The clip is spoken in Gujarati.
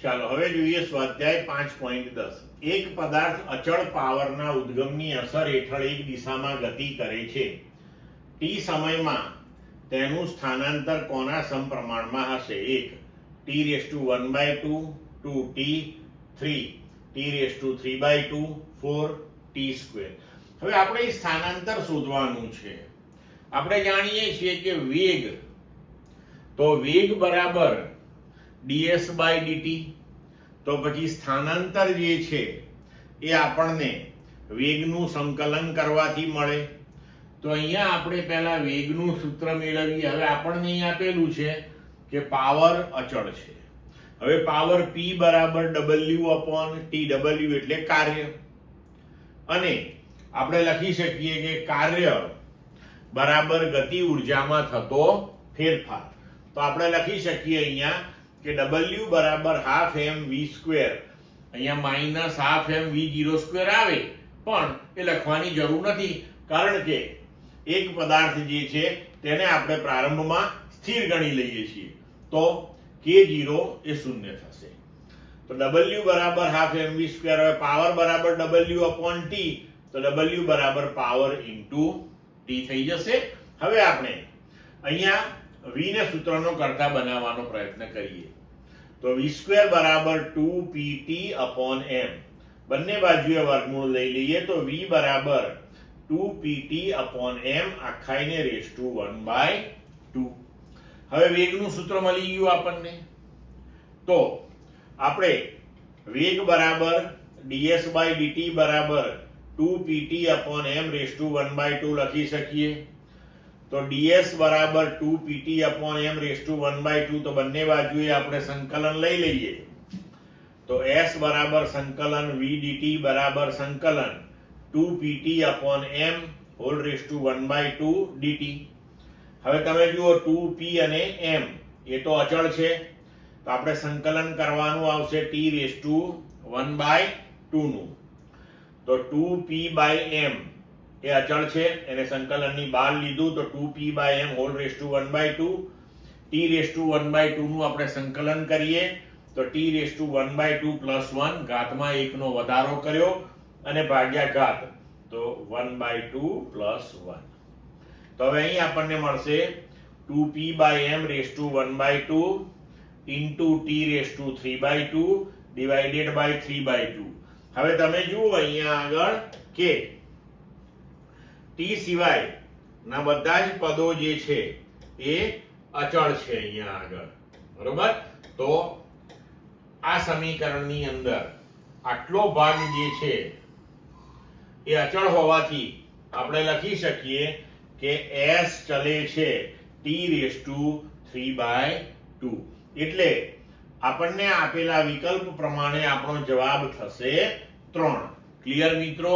ચાલો હવે જોઈએ સ્વાધ્યાય 5.10. એક પદાર્થ અચળ પાવરના ઉદ્ગમની અસર હેઠળ એક દિશામાં ગતિ કરે છે. ટી સમયમાં તેનું સ્થાનાંતર કોના સમપ્રમાણમાં હશે? 1 t⁻²/2, 2t, 3 t⁻³ 4 t². હવે આપણે સ્થાનાંતર શોધવાનું છે. આપણે જાણીએ છીએ કે વેગ, તો વેગ બરાબર ds/dt. તો પછી સ્થાનાંતર જે છે એ આપણને વેગનું સંકલન કરવાથી મળે. તો અહીંયા આપણે પહેલા વેગનું સૂત્ર મેળવીએ. હવે આપણને અહીંયા આપેલું છે કે પાવર અચળ છે. હવે પાવર p બરાબર w/tw એટલે કાર્ય, અને આપણે લખી શકીએ કે કાર્ય બરાબર ગતિ ઉર્જામાં થતો ફેરફાર. તો આપણે લખી શકીએ અહીંયા કે w બરાબર ½ mv². અહીંયા -½ mv02 આવે, પણ એ લખવાની જરૂર નથી, કારણ કે એક પદાર્થ જે છે તેને આપણે પ્રારંભમાં સ્થિર ગણી લઈએ છીએ. તો k0 એ શૂન્ય થશે. તો w બરાબર ½ mv². હવે પાવર બરાબર w/t, તો w બરાબર પાવર ઇન્ટુ t થઈ જશે. હવે આપણે અહીંયા v ને સૂત્રનો કરતા બનાવવાનો પ્રયત્ન કરીએ. તો v² બરાબર 2pt/m. બંને બાજુએ વર્ગમૂળ લઈ લઈએ તો v બરાબર 2pt/m આખાઈને ⁻². હવે વેગનું સૂત્ર મળી ગયું આપણને. તો આપણે વેગ બરાબર ds/dt બરાબર 2pt/m ⁻² લખી શકીએ. તો ds બરાબર 2pt/m ⁻². તો બંને બાજુએ આપણે સંકલન લઈ લઈએ. તો s બરાબર સંકલન vdt બરાબર સંકલન 2pt/m ⁻² dt. હવે તમે જુઓ 2p અને m એ તો અચળ છે, તો આપણે સંકલન કરવાનું આવશે t⁻² નું. તો 2p/m એ અચળ છે, એને સંકલનની બહાર લીધું, તો 2p/m ⁻² t⁻² નું આપણે સંકલન કરીએ તો t⁻² + 1 ઘાતમાં 1 નો વધારો કર્યો અને ભાગ્યા ઘાત, તો 1/2 + 1. તો હવે અહીં આપણને મળશે 2p/m ⁻² into t⁻³ /3/2. હવે તમે જુઓ અહીંયા આગળ કે t સિવાય ના બધા જ પદો જે છે એ અચળ છે અહીંયા આગળ, બરોબર. તો આ સમીકરણની અંદર આટલો ભાગ જે છે એ અચળ હોવાથી આપણે લખી શકીએ કે s ચલે છે t⁻³/2. એટલે આપણને આપેલા વિકલ્પ પ્રમાણે આપણો જવાબ થશે 3. ક્લિયર મિત્રો?